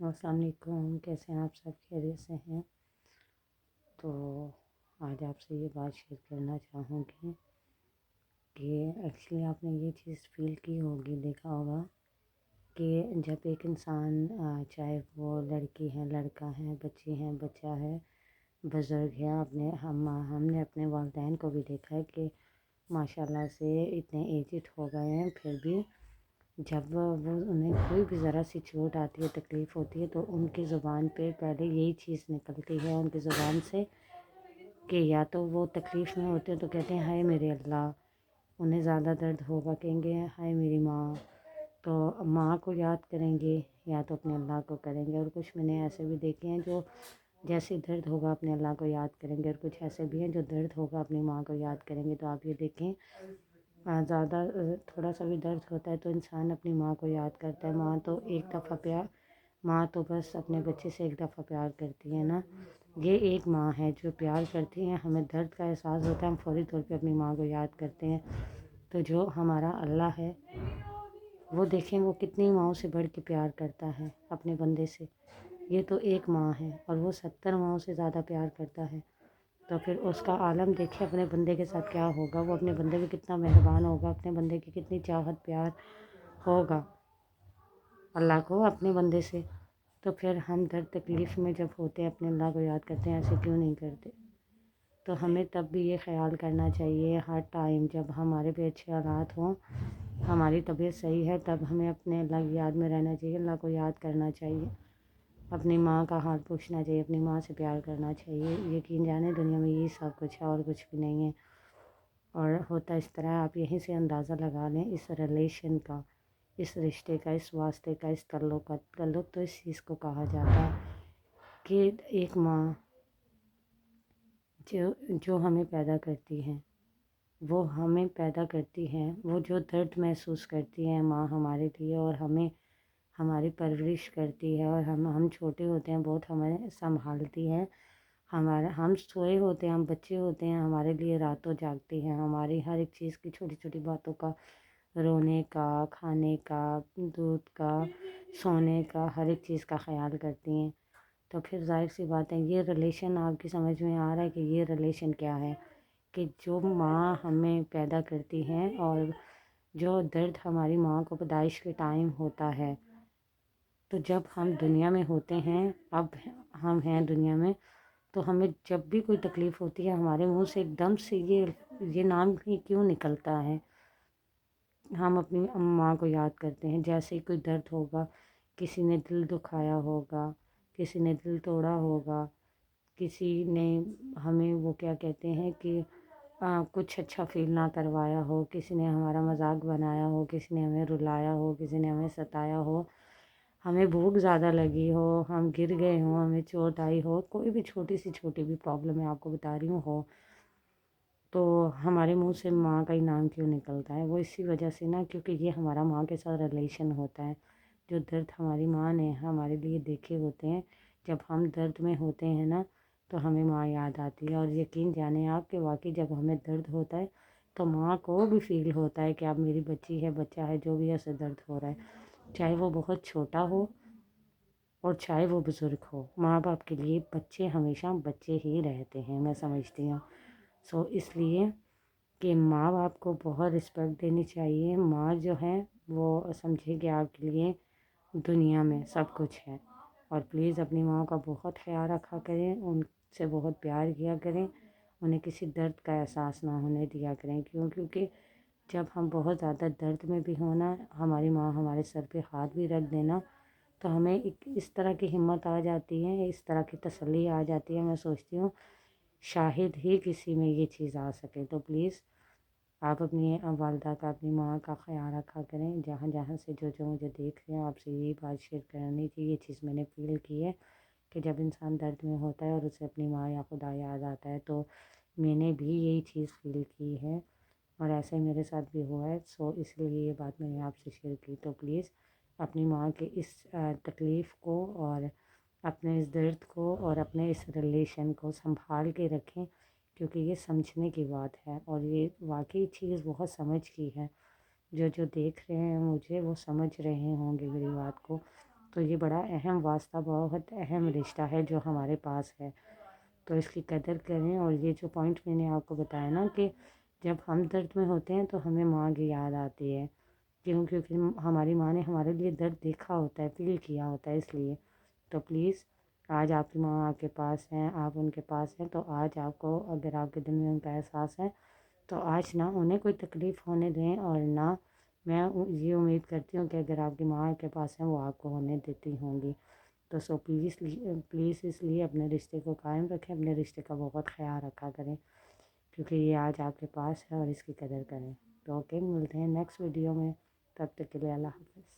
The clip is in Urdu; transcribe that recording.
السلام علیکم، کیسے ہیں آپ؟ سب خیریت سے ہیں؟ تو آج آپ سے یہ بات شیئر کرنا چاہوں گی کہ ایکچولی آپ نے یہ چیز فیل کی ہوگی، دیکھا ہوگا کہ جب ایک انسان چاہے وہ لڑکی ہے، لڑکا ہے، بچی ہے، بچہ ہے، بزرگ ہے، ہم نے اپنے والدین کو بھی دیکھا ہے کہ ماشاءاللہ سے اتنے ایجڈ ہو گئے ہیں، پھر بھی جب وہ انہیں کوئی بھی ذرا سی چوٹ آتی ہے، تکلیف ہوتی ہے، تو ان کی زبان پہ پہلے یہی چیز نکلتی ہے ان کی زبان سے کہ یا تو وہ تکلیف میں ہوتے ہیں تو کہتے ہیں ہائے میرے اللہ، انہیں زیادہ درد ہوگا کہیں گے ہائے میری ماں، تو ماں کو یاد کریں گے یا تو اپنے اللہ کو کریں گے۔ اور کچھ میں نے ایسے بھی دیکھے ہیں جو جیسے درد ہوگا اپنے اللہ کو یاد کریں گے، اور کچھ ایسے بھی ہیں جو درد ہوگا اپنی ماں کو یاد کریں گے۔ تو آپ یہ دیکھیں زیادہ تھوڑا سا بھی درد ہوتا ہے تو انسان اپنی ماں کو یاد کرتا ہے۔ ماں تو بس اپنے بچے سے ایک دفعہ پیار کرتی ہے نا، یہ ایک ماں ہے جو پیار کرتی ہے، ہمیں درد کا احساس ہوتا ہے، ہم فوری طور پہ اپنی ماں کو یاد کرتے ہیں۔ تو جو ہمارا اللہ ہے وہ دیکھیں وہ کتنی ماؤں سے بڑھ کے پیار کرتا ہے اپنے بندے سے، یہ تو ایک ماں ہے اور وہ 70 ماؤں سے زیادہ پیار کرتا ہے، تو پھر اس کا عالم دیکھے اپنے بندے کے ساتھ کیا ہوگا، وہ اپنے بندے پہ کتنا مہربان ہوگا، اپنے بندے کی کتنی چاہت پیار ہوگا اللہ کو اپنے بندے سے۔ تو پھر ہم درد تکلیف میں جب ہوتے ہیں اپنے اللہ کو یاد کرتے ہیں، ایسے کیوں نہیں کرتے؟ تو ہمیں تب بھی یہ خیال کرنا چاہیے ہر ٹائم جب ہمارے پہ اچھے حالات ہوں، ہماری طبیعت صحیح ہے، تب ہمیں اپنے اللہ کی یاد میں رہنا چاہیے، اللہ کو یاد کرنا چاہیے، اپنی ماں کا حال پوچھنا چاہیے، اپنی ماں سے پیار کرنا چاہیے۔ یقین جانے دنیا میں یہی سب کچھ ہے اور کچھ بھی نہیں ہے، اور ہوتا اس طرح ہے۔ آپ یہیں سے اندازہ لگا لیں اس ریلیشن کا، اس رشتے کا، اس واسطے کا، اس تعلق تو اس چیز کو کہا جاتا ہے کہ ایک ماں جو ہمیں پیدا کرتی ہے، وہ ہمیں پیدا کرتی ہے، وہ جو درد محسوس کرتی ہے ماں ہمارے لیے، اور ہمیں ہماری پرورش کرتی ہے، اور ہم چھوٹے ہوتے ہیں بہت ہمیں سنبھالتی ہے، ہم سوئے ہوتے ہیں، ہم بچے ہوتے ہیں، ہمارے لیے راتوں جاگتی ہیں، ہماری ہر ایک چیز کی چھوٹی چھوٹی باتوں کا، رونے کا، کھانے کا، دودھ کا، سونے کا، ہر ایک چیز کا خیال کرتی ہیں۔ تو پھر ظاہر سی بات ہے یہ ریلیشن آپ کی سمجھ میں آ رہا ہے کہ یہ ریلیشن کیا ہے، کہ جو ماں ہمیں پیدا کرتی ہیں اور جو درد ہماری ماں کو پیدائش کے ٹائم ہوتا ہے، تو جب ہم دنیا میں ہوتے ہیں، اب ہم ہیں دنیا میں، تو ہمیں جب بھی کوئی تکلیف ہوتی ہے ہمارے منہ سے ایک دم سے یہ نام ہی کیوں نکلتا ہے؟ ہم اپنی ماں کو یاد کرتے ہیں، جیسے ہی کوئی درد ہوگا، کسی نے دل دکھایا ہوگا، کسی نے دل توڑا ہوگا، کسی نے ہمیں وہ کیا کہتے ہیں کہ کچھ اچھا فیل نہ کروایا ہو، کسی نے ہمارا مذاق بنایا ہو، کسی نے ہمیں رلایا ہو، کسی نے ہمیں ستایا ہو، ہمیں بھوک زیادہ لگی ہو، ہم گر گئے ہوں، ہمیں چوٹ آئی ہو، کوئی بھی چھوٹی بھی پرابلم میں آپ کو بتا رہی ہوں تو ہمارے منہ سے ماں کا ہی نام کیوں نکلتا ہے؟ وہ اسی وجہ سے نا، کیونکہ یہ ہمارا ماں کے ساتھ ریلیشن ہوتا ہے، جو درد ہماری ماں نے ہمارے لیے دیکھے ہوتے ہیں، جب ہم درد میں ہوتے ہیں نا تو ہمیں ماں یاد آتی ہے۔ اور یقین جانیں آپ کہ واقعی جب ہمیں درد ہوتا ہے تو ماں کو بھی فیل ہوتا ہے کہ اب میری بچی ہے، بچہ ہے، جو بھی ایسے درد ہو رہا ہے، چاہے وہ بہت چھوٹا ہو اور چاہے وہ بزرگ ہو، ماں باپ کے لیے بچے ہمیشہ بچے ہی رہتے ہیں، میں سمجھتی ہوں۔ اس لیے کہ ماں باپ کو بہت رسپیکٹ دینی چاہیے، ماں جو ہے وہ سمجھے کہ آپ کے لیے دنیا میں سب کچھ ہے، اور پلیز اپنی ماں کا بہت خیال رکھا کریں، ان سے بہت پیار کیا کریں، انہیں کسی درد کا احساس نہ ہونے دیا کریں، کیونکہ جب ہم بہت زیادہ درد میں بھی ہونا، ہماری ماں ہمارے سر پہ ہاتھ بھی رکھ دینا، تو ہمیں اس طرح کی ہمت آ جاتی ہے، اس طرح کی تسلی آ جاتی ہے، میں سوچتی ہوں شاہد ہی کسی میں یہ چیز آ سکے۔ تو پلیز آپ اپنی والدہ کا، اپنی ماں کا خیال رکھا کریں، جہاں جہاں سے جو مجھے دیکھ رہے ہیں، آپ سے یہی بات شیئر کرنی تھی، یہ چیز میں نے فیل کی ہے کہ جب انسان درد میں ہوتا ہے اور اسے اپنی ماں یا خدا یاد آتا ہے، تو میں نے بھی یہی چیز فیل کی ہے اور ایسے میرے ساتھ بھی ہوا ہے، اس لیے یہ بات میں نے آپ سے شیئر کی۔ تو پلیز اپنی ماں کے اس تکلیف کو اور اپنے اس درد کو اور اپنے اس ریلیشن کو سنبھال کے رکھیں، کیونکہ یہ سمجھنے کی بات ہے، اور یہ واقعی چیز بہت سمجھ کی ہے۔ جو دیکھ رہے ہیں مجھے وہ سمجھ رہے ہوں گے میری بات کو، تو یہ بڑا اہم واسطہ، بہت اہم رشتہ ہے جو ہمارے پاس ہے، تو اس کی قدر کریں۔ اور یہ جو پوائنٹ میں نے آپ کو بتایا نا کہ جب ہم درد میں ہوتے ہیں تو ہمیں ماں کی یاد آتی ہے، کیونکہ ہماری ماں نے ہمارے لیے درد دیکھا ہوتا ہے، فیل کیا ہوتا ہے، اس لیے تو پلیز آج آپ کی ماں آپ کے پاس ہیں، آپ ان کے پاس ہیں، تو آج آپ کو اگر آپ کے دل میں ان کا احساس ہے تو آج نہ انہیں کوئی تکلیف ہونے دیں، اور نہ میں یہ امید کرتی ہوں کہ اگر آپ کی ماں آپ کے پاس ہیں وہ آپ کو ہونے دیتی ہوں گی۔ تو پلیز اس لیے اپنے رشتے کو قائم رکھیں، اپنے رشتے کا بہت خیال رکھا کریں، کیونکہ یہ آج آپ کے پاس ہے اور اس کی قدر کریں۔ تو اوکے، ملتے ہیں نیکسٹ ویڈیو میں، تب تک کے لیے اللہ حافظ۔